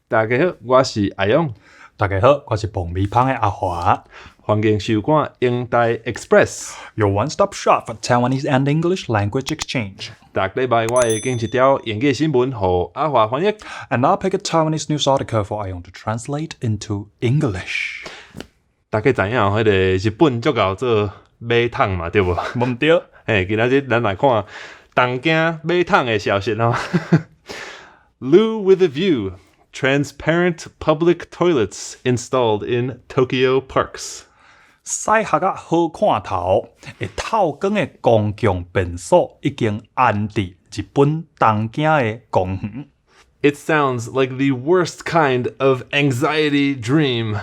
大家好，我是阿勇。大家好，我是爆米香的阿華。歡迎收看英台 Express， Your one-stop shop for Taiwanese and English language exchange. 逐禮拜我會經一條英語新聞，予阿華翻譯。And I'll pick a Taiwanese news article for Ayong to translate into English. 大家知影迄個日本足夠做馬桶嘛，對無？冇對。嘿，今仔日咱來看東京馬桶的消息哦。Loo with a view. Transparent public toilets installed in Tokyo parks. 洗客啊好看頭，會透光的公共便所已經安置日本東京的公園。It sounds like the worst kind of anxiety dream.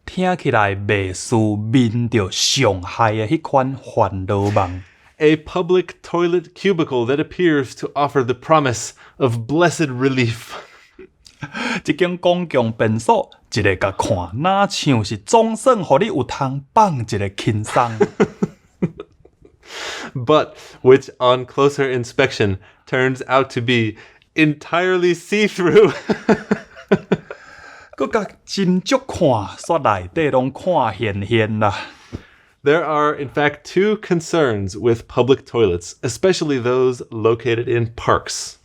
聽起來袂輸面着上害的迄款煩惱夢。A public toilet cubicle that appears to offer the promise of blessed relief. 一間公共便所，一個甲看，哪像是總算互你有通放一個輕鬆。But which on closer inspection turns out to be entirely see-through. 佮甲真足看，煞內底攏看現現啦。There are, in fact, two concerns with public toilets, especially those located in parks.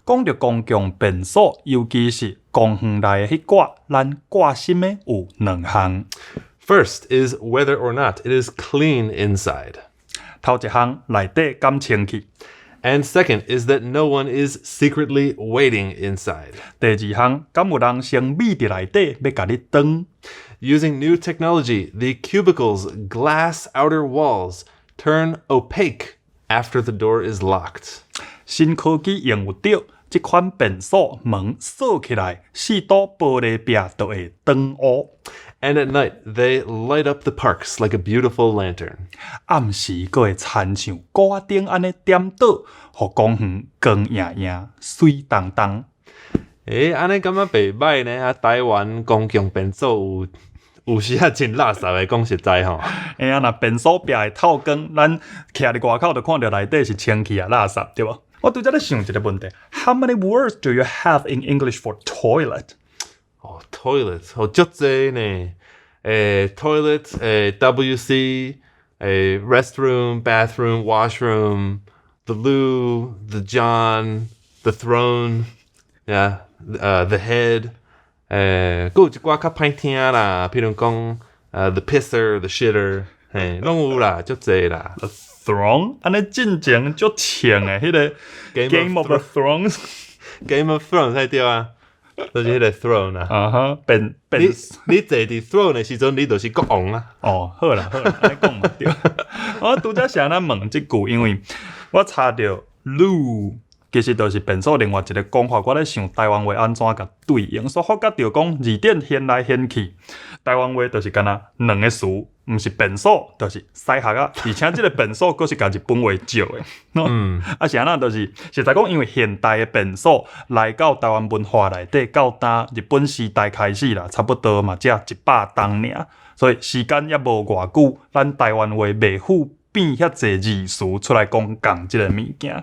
講到公共便所，尤其是公園內的迄掛，咱掛心的有兩項。First is whether or not it is clean inside. 頭一項內底敢清氣， And second is that no one is secretly waiting inside. 第二項敢有人先秘佇內底要甲你轉。Using new technology, the cubicle's glass outer walls turn opaque after the door is locked. 新科技用有着，這款便所門鎖起來，四道玻璃壁就會轉烏。And at night, they light up the parks like a beautiful lantern. 暗時佫會親像歌頂安尼點倒，互公園光熠熠、水當當。安尼感覺袂歹呢？台灣公共便所有時啊真垃圾的，講實在吼。若便所壁會透光，咱徛佇外口就看到內底是清氣啊垃圾，對無？我拄則咧想一個問題 ：How many words do you have in English for toilet？ toilet 足濟呢。toilet, WC, restroom, bathroom, washroom, the loo, the john, the throne, yeah, the head. 還有一寡較歹聽啦，譬如講the pisser, the shitter， 嘿，攏有啦，足濟啦。The throne， 安尼進前足像誒，迄個 Game of Thrones，Game of Thrones 才對啊。就是迄個 throne 啊，你坐佇 throne 的時陣，你就是國王啊。哦，好啦，安尼講嘛對。我拄則想咱問即句，因為我查到 loo， 其實就是便所另外一個講法，我咧想台灣話安怎甲對應，所以發覺着講字典顯來顯去，台灣話就是敢若兩個詞，毋是便所，就是洗客啊，而且即個便所佫是甲日本話照誒。是安那就是實在講，因為現代嘅便所來到台灣文化內底，到打日本時代開始啦，差不多嘛，只100當爾，所以時間也無偌久，咱台灣話袂赴變遐濟字詞出來講即個物件。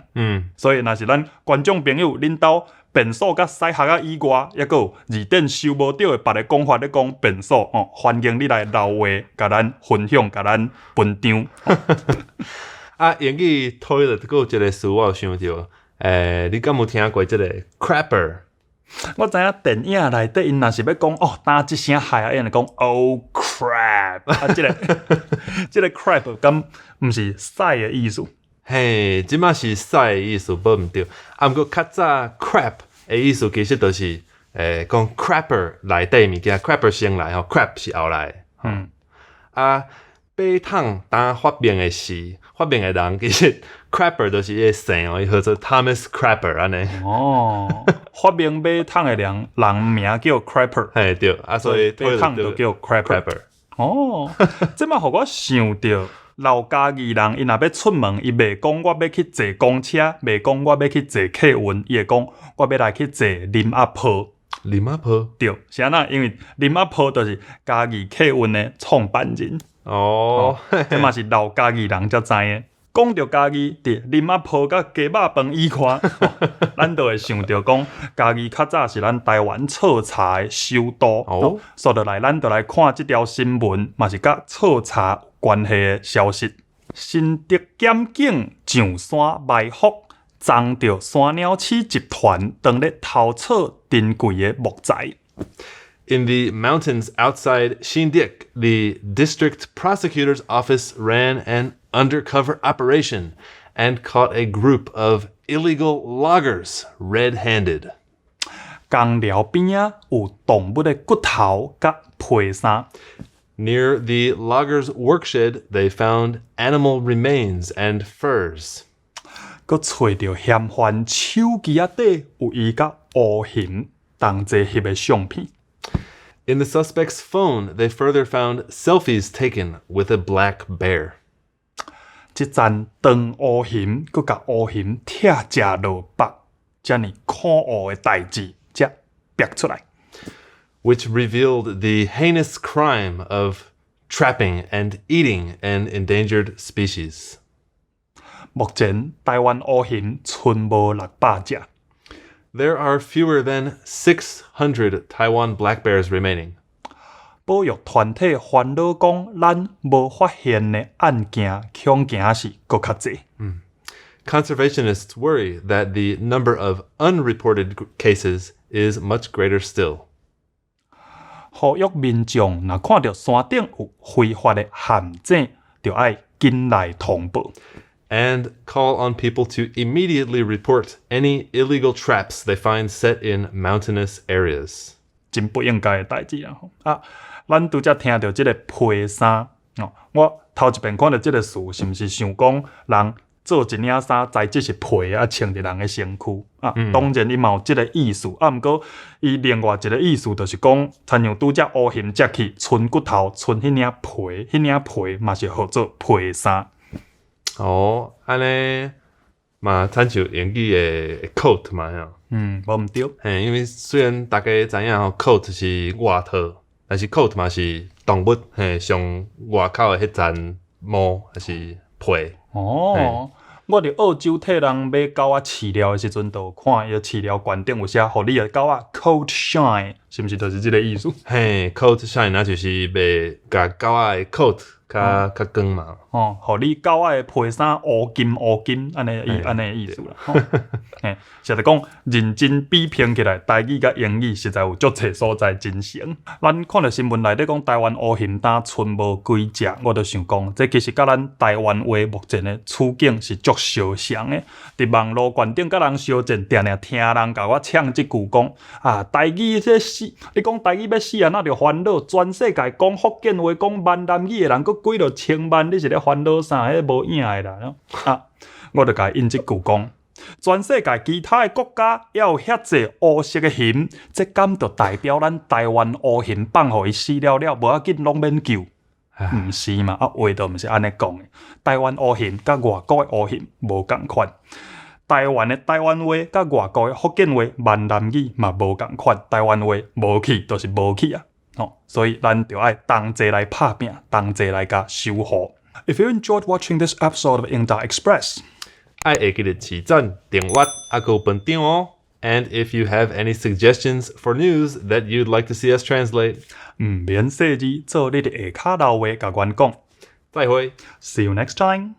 所以若是咱觀眾朋友，恁兜便所甲洗客啊以外，抑閣有字典收無到嘅別個講法咧講便所哦，歡迎你來留話，甲咱分享，甲咱分享。英語 toilet 佫有一個詞我有想到，你敢有聽過即個 crapper？ 我知影電影內底因若是要講哦，打一聲海啊，因來講 Oh crap！ 啊，即個 crap 敢毋是屎嘅意思？嘿，即馬是屎嘅意思，無毋對。啊，毋過較早 crap 嘅意思其實就是講 crapper 內底物件 ，crapper 先來吼 ，crap 是後來。馬桶當發明嘅時，發明嘅人其實 crapper 就是伊個姓哦，伊叫做 Thomas Crapper 安尼。哦，發明馬桶嘅人名叫 crapper， 嘿對，啊所以馬桶就叫 crapper。哦，即馬互我想到。老家己人，伊若要出門，伊袂講我要去坐公車，袂講我要去坐客運，伊會講我要來去坐林阿婆。林阿婆對，是安那，因為林阿婆就是家己客運的創辦人。哦，這嘛是老家己人才知的。讲到家己伫啉啊泡甲鸡肉饭以外，咱就会想到讲家己较早是咱台湾错茶的首都，所以咱就来看即条新闻，嘛是甲错茶有关系的消息。新竹检警上山埋伏，撞到山鸟鼠集团当咧偷错珍贵的木材。In the mountains outside Shindik, the district prosecutor's office ran an undercover operation and caught a group of illegal loggers red-handed. 工寮边仔有动物的骨头甲皮衫。Near the loggers' workshed, they found animal remains and furs. 佮找到嫌犯手机仔底有伊甲乌熊同齐翕的相片。In the suspect's phone, they further found selfies taken with a black bear. 即阵长乌熊佮甲乌熊拆食落腹，遮尔可恶的代志才逼出来。Which revealed the heinous crime of trapping and eating an endangered species. 目前台湾乌熊剩无600只。There are fewer than 600 Taiwan black bears remaining. 保育团体烦恼讲，咱无发现的案件恐惊是搁较济。Conservationists worry that the number of unreported cases is much greater still. 呼吁民众若看到山顶有非法的陷阱，就要紧来通报。And call on people to immediately report any illegal traps they find set in mountainous areas. 真不应该的代志啦！咱拄则听到即个皮衫我头一遍看到即个词，是毋是想讲人做一领衫，材质是皮啊，穿伫人的身躯当然伊嘛有即个意思毋过伊另外一个意思就是讲，亲像拄则乌熊接去剩骨头，剩迄领皮，迄领皮嘛是号做皮衫。安尼嘛，参照英语的 coat 嘛，无毋对。因为虽然大家知影coat 是外套，但是 coat 嘛是动物上外口的迄层毛还是皮。我伫澳洲替人买狗仔饲料的时阵，就看伊饲料罐顶有写，互你的狗仔 coat shine， 是毋是就是即个意思？coat shine 那就是要甲狗仔的 coat 较光嘛。互你狗仔的皮衫乌金，安尼意思啦。实在讲，认真比拼起来，台语甲英语实在有足侪所在真成。咱看到新闻内底讲台湾乌熊单剩无几只，我就想讲，这其实甲咱台湾话目前的处境是足相像的。伫网络观顶甲人相战，定定听人甲我呛即句讲台语这死，你讲台语要死啊，那就烦恼。全世界讲福建话、讲闽南语的人，佫几落千万，你是咧烦恼啥？迄无影的啦。我就甲因即句讲。全世界其他的国家也有遐济乌色的熊，这敢就代表咱台湾乌熊放互伊死了，无要紧，拢免救，毋是嘛？话都毋是安尼讲的。台湾乌熊甲外国的乌熊无共款，台湾的台湾话甲外国的福建话、闽南语嘛无共款。台湾话无去就是无去啊！所以咱就要同齐来拍拼，同齐来甲守护。If you enjoyed watching this episode of Indar Express. 爱会记得起赞、订阅，还有分享哦。And if you have any suggestions for news that you'd like to see us translate， 免细字，做你的下骹留话甲阮讲。再会 See you next time.